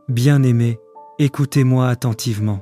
Bien-aimé, écoutez-moi attentivement.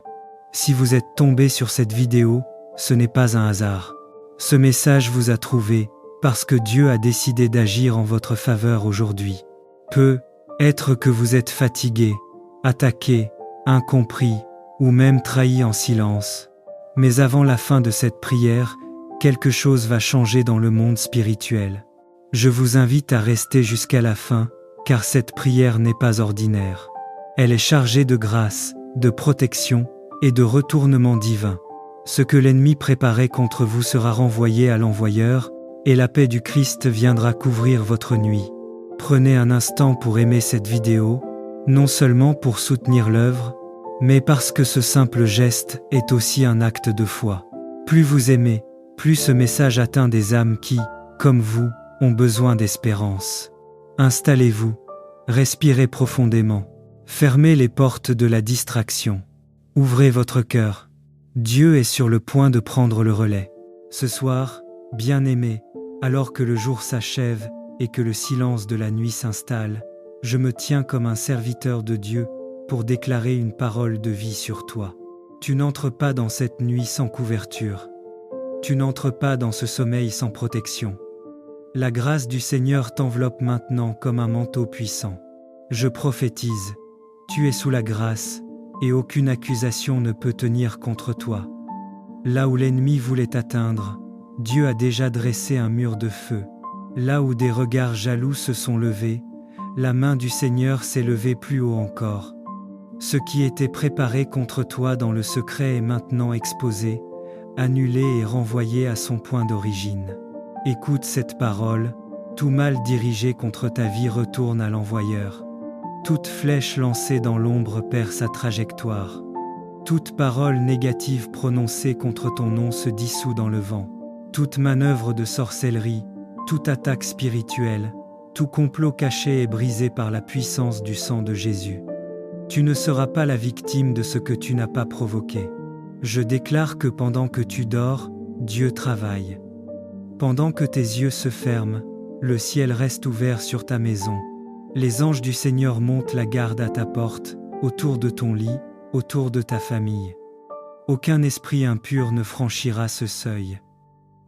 Si vous êtes tombé sur cette vidéo, ce n'est pas un hasard. Ce message vous a trouvé parce que Dieu a décidé d'agir en votre faveur aujourd'hui. Peut-être que vous êtes fatigué, attaqué, incompris ou même trahi en silence. Mais avant la fin de cette prière, quelque chose va changer dans le monde spirituel. Je vous invite à rester jusqu'à la fin, car cette prière n'est pas ordinaire. Elle est chargée de grâce, de protection et de retournement divin. Ce que l'ennemi préparait contre vous sera renvoyé à l'envoyeur, et la paix du Christ viendra couvrir votre nuit. Prenez un instant pour aimer cette vidéo, non seulement pour soutenir l'œuvre, mais parce que ce simple geste est aussi un acte de foi. Plus vous aimez, plus ce message atteint des âmes qui, comme vous, ont besoin d'espérance. Installez-vous, respirez profondément, fermez les portes de la distraction, ouvrez votre cœur. Dieu est sur le point de prendre le relais. Ce soir, bien-aimé, alors que le jour s'achève et que le silence de la nuit s'installe, je me tiens comme un serviteur de Dieu pour déclarer une parole de vie sur toi. Tu n'entres pas dans cette nuit sans couverture. Tu n'entres pas dans ce sommeil sans protection. La grâce du Seigneur t'enveloppe maintenant comme un manteau puissant. Je prophétise, tu es sous la grâce, et aucune accusation ne peut tenir contre toi. Là où l'ennemi voulait t'atteindre, Dieu a déjà dressé un mur de feu. Là où des regards jaloux se sont levés, la main du Seigneur s'est levée plus haut encore. Ce qui était préparé contre toi dans le secret est maintenant exposé, annulé et renvoyé à son point d'origine. Écoute cette parole, tout mal dirigé contre ta vie retourne à l'envoyeur. Toute flèche lancée dans l'ombre perd sa trajectoire. Toute parole négative prononcée contre ton nom se dissout dans le vent. Toute manœuvre de sorcellerie, toute attaque spirituelle, tout complot caché est brisé par la puissance du sang de Jésus. Tu ne seras pas la victime de ce que tu n'as pas provoqué. Je déclare que pendant que tu dors, Dieu travaille. Pendant que tes yeux se ferment, le ciel reste ouvert sur ta maison. Les anges du Seigneur montent la garde à ta porte, autour de ton lit, autour de ta famille. Aucun esprit impur ne franchira ce seuil.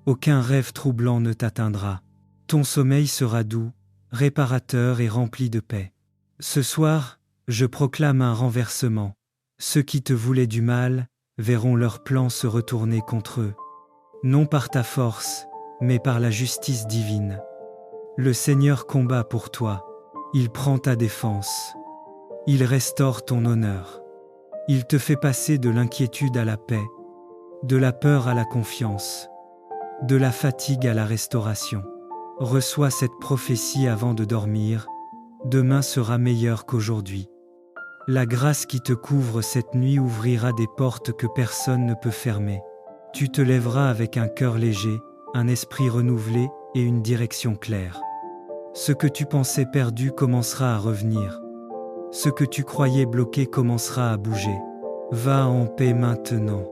Aucun rêve troublant ne t'atteindra. Ton sommeil sera doux, réparateur et rempli de paix. Ce soir, je proclame un renversement. Ceux qui te voulaient du mal verront leurs plans se retourner contre eux. Non par ta force, mais par la justice divine. Le Seigneur combat pour toi. Il prend ta défense. Il restaure ton honneur. Il te fait passer de l'inquiétude à la paix, de la peur à la confiance, de la fatigue à la restauration. Reçois cette prophétie avant de dormir. Demain sera meilleur qu'aujourd'hui. La grâce qui te couvre cette nuit ouvrira des portes que personne ne peut fermer. Tu te lèveras avec un cœur léger, un esprit renouvelé et une direction claire. Ce que tu pensais perdu commencera à revenir. Ce que tu croyais bloqué commencera à bouger. Va en paix maintenant.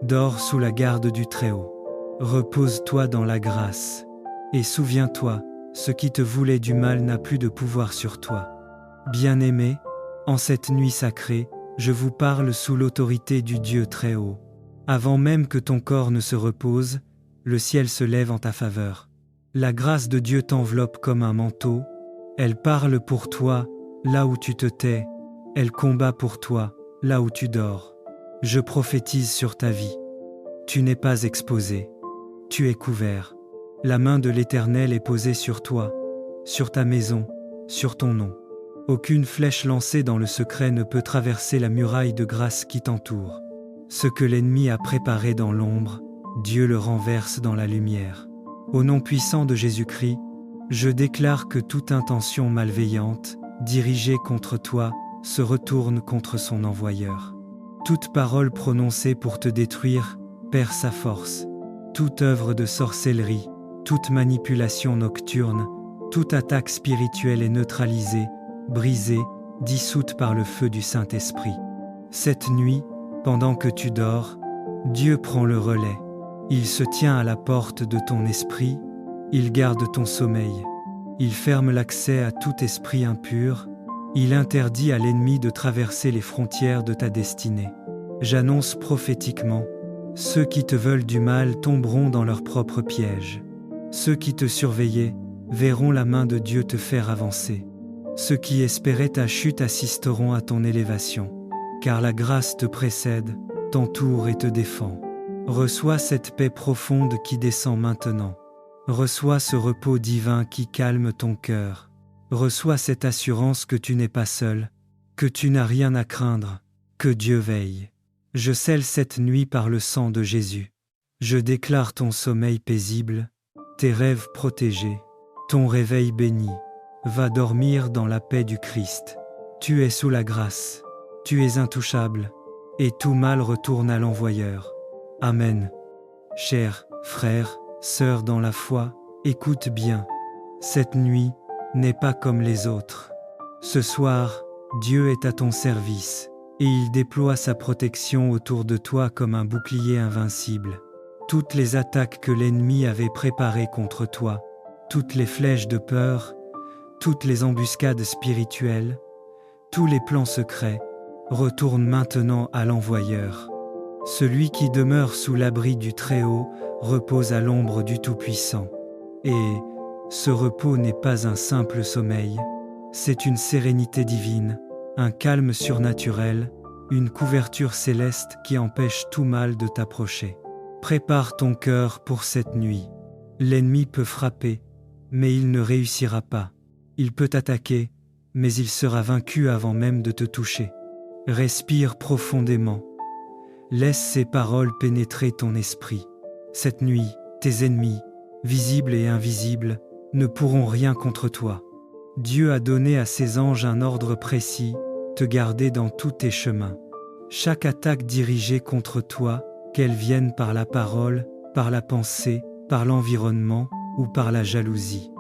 Dors sous la garde du Très-Haut. Repose-toi dans la grâce. Et souviens-toi, ce qui te voulait du mal n'a plus de pouvoir sur toi. Bien-aimé, en cette nuit sacrée, je vous parle sous l'autorité du Dieu Très-Haut. Avant même que ton corps ne se repose, le ciel se lève en ta faveur. La grâce de Dieu t'enveloppe comme un manteau. Elle parle pour toi, là où tu te tais. Elle combat pour toi, là où tu dors. Je prophétise sur ta vie. Tu n'es pas exposé. Tu es couvert. La main de l'Éternel est posée sur toi, sur ta maison, sur ton nom. Aucune flèche lancée dans le secret ne peut traverser la muraille de grâce qui t'entoure. Ce que l'ennemi a préparé dans l'ombre, Dieu le renverse dans la lumière. Au nom puissant de Jésus-Christ, je déclare que toute intention malveillante, dirigée contre toi, se retourne contre son envoyeur. Toute parole prononcée pour te détruire perd sa force. Toute œuvre de sorcellerie, toute manipulation nocturne, toute attaque spirituelle est neutralisée, brisée, dissoute par le feu du Saint-Esprit. Cette nuit, pendant que tu dors, Dieu prend le relais. Il se tient à la porte de ton esprit, il garde ton sommeil. Il ferme l'accès à tout esprit impur, Il interdit à l'ennemi de traverser les frontières de ta destinée. J'annonce prophétiquement, ceux qui te veulent du mal tomberont dans leur propre piège. Ceux qui te surveillaient verront la main de Dieu te faire avancer. Ceux qui espéraient ta chute assisteront à ton élévation. Car la grâce te précède, t'entoure et te défend. Reçois cette paix profonde qui descend maintenant. Reçois ce repos divin qui calme ton cœur. Reçois cette assurance que tu n'es pas seul, que tu n'as rien à craindre, que Dieu veille. Je scelle cette nuit par le sang de Jésus. Je déclare ton sommeil paisible, tes rêves protégés, ton réveil béni. Va dormir dans la paix du Christ. Tu es sous la grâce, tu es intouchable, et tout mal retourne à l'envoyeur. Amen. Chers frères, sœurs dans la foi, écoute bien. Cette nuit n'est pas comme les autres. Ce soir, Dieu est à ton service, et il déploie sa protection autour de toi comme un bouclier invincible. Toutes les attaques que l'ennemi avait préparées contre toi, toutes les flèches de peur, toutes les embuscades spirituelles, tous les plans secrets, retournent maintenant à l'envoyeur. Celui qui demeure sous l'abri du Très-Haut repose à l'ombre du Tout-Puissant. Et ce repos n'est pas un simple sommeil, c'est une sérénité divine, un calme surnaturel, une couverture céleste qui empêche tout mal de t'approcher. Prépare ton cœur pour cette nuit. L'ennemi peut frapper, mais il ne réussira pas. Il peut attaquer, mais il sera vaincu avant même de te toucher. Respire profondément. Laisse ces paroles pénétrer ton esprit. Cette nuit, tes ennemis, visibles et invisibles, ne pourront rien contre toi. Dieu a donné à ses anges un ordre précis, te garder dans tous tes chemins. Chaque attaque dirigée contre toi, qu'elle vienne par la parole, par la pensée, par l'environnement ou par la jalousie,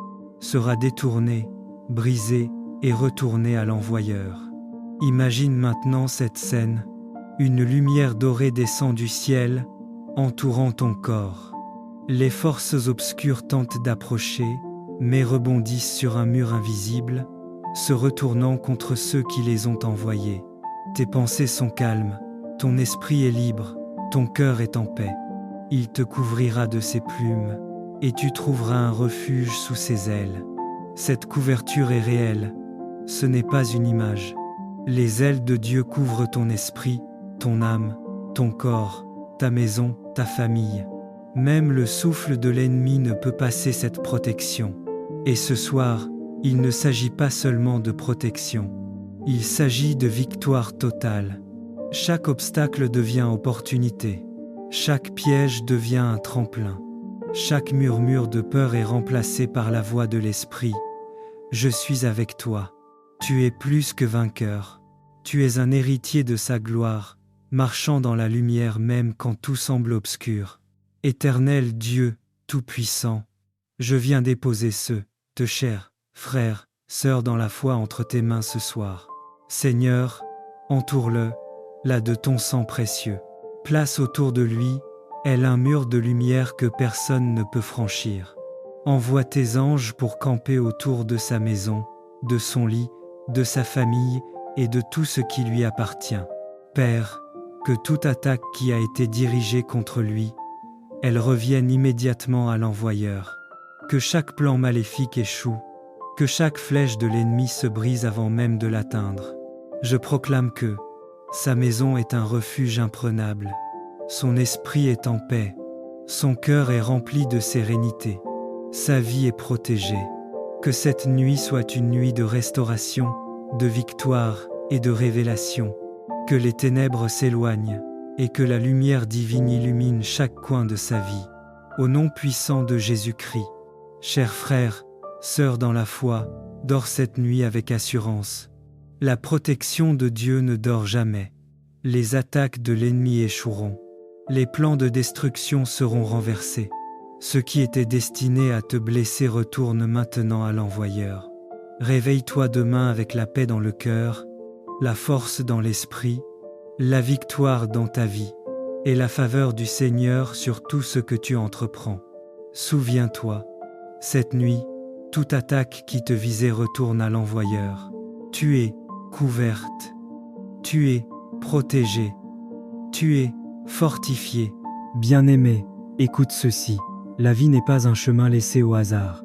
sera détournée, brisée et retournée à l'envoyeur. Imagine maintenant cette scène. Une lumière dorée descend du ciel, entourant ton corps. Les forces obscures tentent d'approcher, mais rebondissent sur un mur invisible, se retournant contre ceux qui les ont envoyés. Tes pensées sont calmes, ton esprit est libre, ton cœur est en paix. Il te couvrira de ses plumes, et tu trouveras un refuge sous ses ailes. Cette couverture est réelle, ce n'est pas une image. Les ailes de Dieu couvrent ton esprit, ton âme, ton corps, ta maison, ta famille. Même le souffle de l'ennemi ne peut passer cette protection. Et ce soir, il ne s'agit pas seulement de protection. Il s'agit de victoire totale. Chaque obstacle devient opportunité. Chaque piège devient un tremplin. Chaque murmure de peur est remplacé par la voix de l'esprit. Je suis avec toi. Tu es plus que vainqueur. Tu es un héritier de sa gloire, marchant dans la lumière même quand tout semble obscur. Éternel Dieu, Tout-Puissant, je viens déposer te chers frères, sœurs dans la foi entre tes mains ce soir. Seigneur, entoure-le, là de ton sang précieux. Place autour de lui, elle un mur de lumière que personne ne peut franchir. Envoie tes anges pour camper autour de sa maison, de son lit, de sa famille et de tout ce qui lui appartient. Père, que toute attaque qui a été dirigée contre lui, elle revienne immédiatement à l'envoyeur. Que chaque plan maléfique échoue, que chaque flèche de l'ennemi se brise avant même de l'atteindre. Je proclame que sa maison est un refuge imprenable, son esprit est en paix, son cœur est rempli de sérénité, sa vie est protégée. Que cette nuit soit une nuit de restauration, de victoire et de révélation. Que les ténèbres s'éloignent et que la lumière divine illumine chaque coin de sa vie. Au nom puissant de Jésus-Christ, chers frères, sœurs dans la foi, dors cette nuit avec assurance. La protection de Dieu ne dort jamais. Les attaques de l'ennemi échoueront. Les plans de destruction seront renversés. Ce qui était destiné à te blesser retourne maintenant à l'envoyeur. Réveille-toi demain avec la paix dans le cœur, la force dans l'esprit, la victoire dans ta vie, et la faveur du Seigneur sur tout ce que tu entreprends. Souviens-toi, cette nuit, toute attaque qui te visait retourne à l'envoyeur. Tu es couverte. Tu es protégé. Tu es fortifié. Bien-aimé, écoute ceci. La vie n'est pas un chemin laissé au hasard.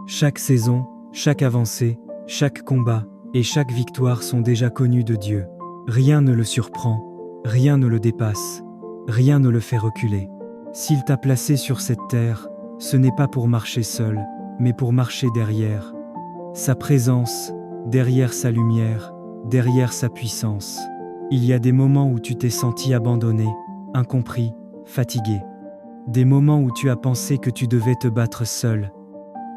Chaque saison, chaque avancée, chaque combat et chaque victoire sont déjà connus de Dieu. Rien ne le surprend, rien ne le dépasse, rien ne le fait reculer. S'il t'a placé sur cette terre, ce n'est pas pour marcher seul, mais pour marcher derrière sa présence, derrière sa lumière, derrière sa puissance. Il y a des moments où tu t'es senti abandonné, incompris, fatigué. Des moments où tu as pensé que tu devais te battre seul,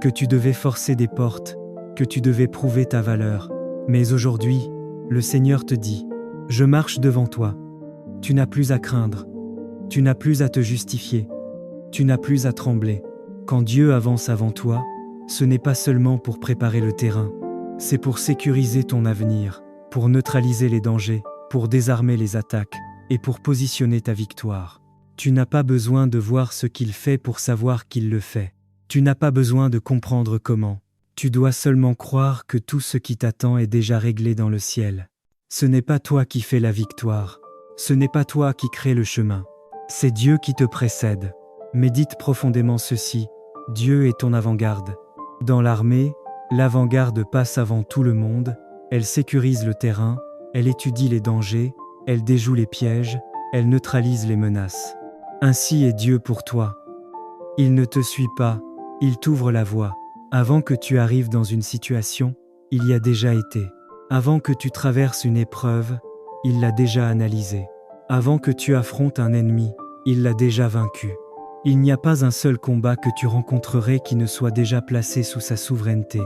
que tu devais forcer des portes, que tu devais prouver ta valeur. Mais aujourd'hui, le Seigneur te dit, « Je marche devant toi. Tu n'as plus à craindre. Tu n'as plus à te justifier. Tu n'as plus à trembler. Quand Dieu avance avant toi, ce n'est pas seulement pour préparer le terrain, c'est pour sécuriser ton avenir, pour neutraliser les dangers, pour désarmer les attaques et pour positionner ta victoire. Tu n'as pas besoin de voir ce qu'il fait pour savoir qu'il le fait. Tu n'as pas besoin de comprendre comment. Tu dois seulement croire que tout ce qui t'attend est déjà réglé dans le ciel. Ce n'est pas toi qui fais la victoire. Ce n'est pas toi qui crée le chemin. C'est Dieu qui te précède. Médite profondément ceci. Dieu est ton avant-garde. Dans l'armée, l'avant-garde passe avant tout le monde. Elle sécurise le terrain. Elle étudie les dangers. Elle déjoue les pièges. Elle neutralise les menaces. Ainsi est Dieu pour toi. Il ne te suit pas. Il t'ouvre la voie. Avant que tu arrives dans une situation, il y a déjà été. Avant que tu traverses une épreuve, il l'a déjà analysée. Avant que tu affrontes un ennemi, il l'a déjà vaincu. Il n'y a pas un seul combat que tu rencontrerais qui ne soit déjà placé sous sa souveraineté.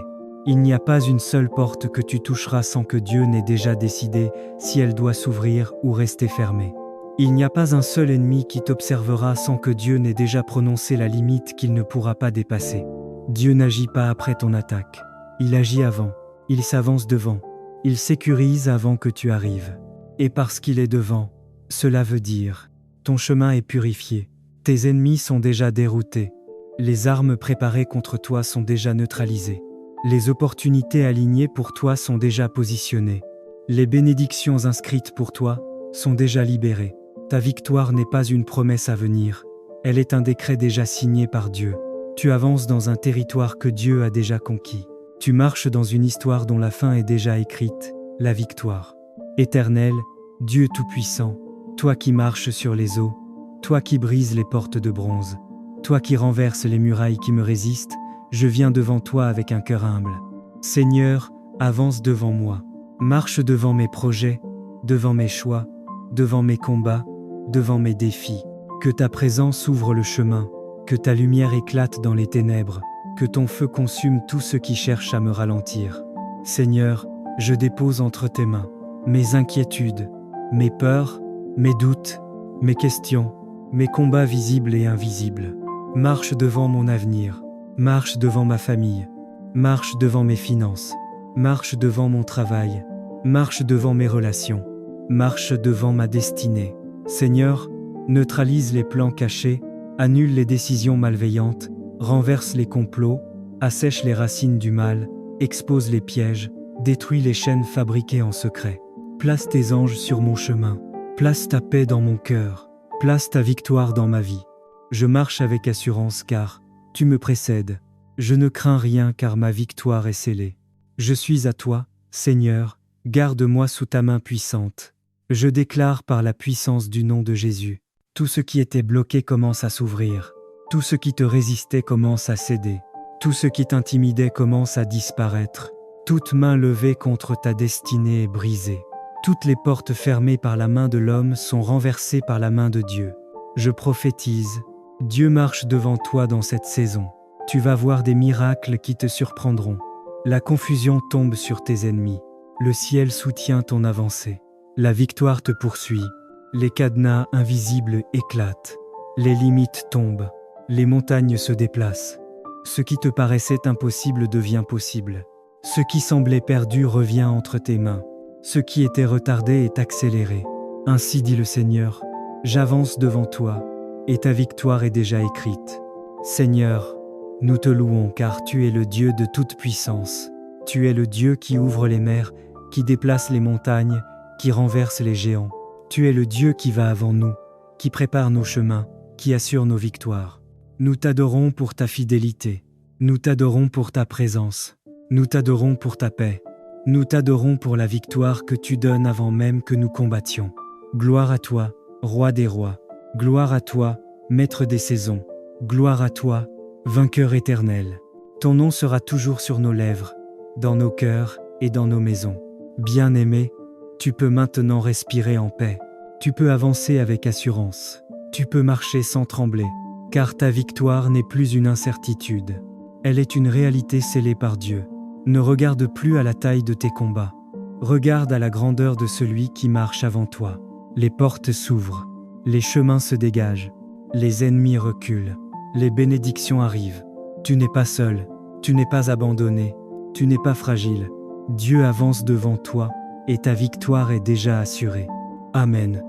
Il n'y a pas une seule porte que tu toucheras sans que Dieu n'ait déjà décidé si elle doit s'ouvrir ou rester fermée. Il n'y a pas un seul ennemi qui t'observera sans que Dieu n'ait déjà prononcé la limite qu'il ne pourra pas dépasser. Dieu n'agit pas après ton attaque. Il agit avant. Il s'avance devant. Il sécurise avant que tu arrives. Et parce qu'il est devant, cela veut dire, ton chemin est purifié. Tes ennemis sont déjà déroutés. Les armes préparées contre toi sont déjà neutralisées. Les opportunités alignées pour toi sont déjà positionnées. Les bénédictions inscrites pour toi sont déjà libérées. Ta victoire n'est pas une promesse à venir. Elle est un décret déjà signé par Dieu. Tu avances dans un territoire que Dieu a déjà conquis. Tu marches dans une histoire dont la fin est déjà écrite, la victoire. Éternel, Dieu Tout-Puissant, toi qui marches sur les eaux, toi qui brises les portes de bronze, toi qui renverses les murailles qui me résistent, je viens devant toi avec un cœur humble. Seigneur, avance devant moi. Marche devant mes projets, devant mes choix, devant mes combats, devant mes défis. Que ta présence ouvre le chemin, que ta lumière éclate dans les ténèbres, que ton feu consume tout ce qui cherche à me ralentir. Seigneur, je dépose entre tes mains mes inquiétudes, mes peurs, mes doutes, mes questions, mes combats visibles et invisibles. Marche devant mon avenir, marche devant ma famille, marche devant mes finances, marche devant mon travail, marche devant mes relations, marche devant ma destinée. Seigneur, neutralise les plans cachés, annule les décisions malveillantes, renverse les complots, assèche les racines du mal, expose les pièges, détruis les chaînes fabriquées en secret. Place tes anges sur mon chemin, place ta paix dans mon cœur, place ta victoire dans ma vie. Je marche avec assurance car tu me précèdes. Je ne crains rien car ma victoire est scellée. Je suis à toi, Seigneur, garde-moi sous ta main puissante. Je déclare par la puissance du nom de Jésus. Tout ce qui était bloqué commence à s'ouvrir. Tout ce qui te résistait commence à céder. Tout ce qui t'intimidait commence à disparaître. Toute main levée contre ta destinée est brisée. Toutes les portes fermées par la main de l'homme sont renversées par la main de Dieu. Je prophétise, Dieu marche devant toi dans cette saison. Tu vas voir des miracles qui te surprendront. La confusion tombe sur tes ennemis. Le ciel soutient ton avancée. La victoire te poursuit. Les cadenas invisibles éclatent. Les limites tombent. Les montagnes se déplacent. Ce qui te paraissait impossible devient possible. Ce qui semblait perdu revient entre tes mains. Ce qui était retardé est accéléré. Ainsi dit le Seigneur, j'avance devant toi, et ta victoire est déjà écrite. Seigneur, nous te louons car tu es le Dieu de toute puissance. Tu es le Dieu qui ouvre les mers qui déplace les montagnes, qui renverse les géants. Tu es le Dieu qui va avant nous, qui prépare nos chemins, qui assure nos victoires. Nous t'adorons pour ta fidélité. Nous t'adorons pour ta présence. Nous t'adorons pour ta paix. Nous t'adorons pour la victoire que tu donnes avant même que nous combattions. Gloire à toi, Roi des rois. Gloire à toi, Maître des saisons. Gloire à toi, Vainqueur éternel. Ton nom sera toujours sur nos lèvres, dans nos cœurs et dans nos maisons. Bien-aimé, tu peux maintenant respirer en paix. Tu peux avancer avec assurance. Tu peux marcher sans trembler, car ta victoire n'est plus une incertitude. Elle est une réalité scellée par Dieu. Ne regarde plus à la taille de tes combats. Regarde à la grandeur de celui qui marche avant toi. Les portes s'ouvrent, les chemins se dégagent, les ennemis reculent, les bénédictions arrivent. Tu n'es pas seul, tu n'es pas abandonné, tu n'es pas fragile. Dieu avance devant toi et ta victoire est déjà assurée. Amen.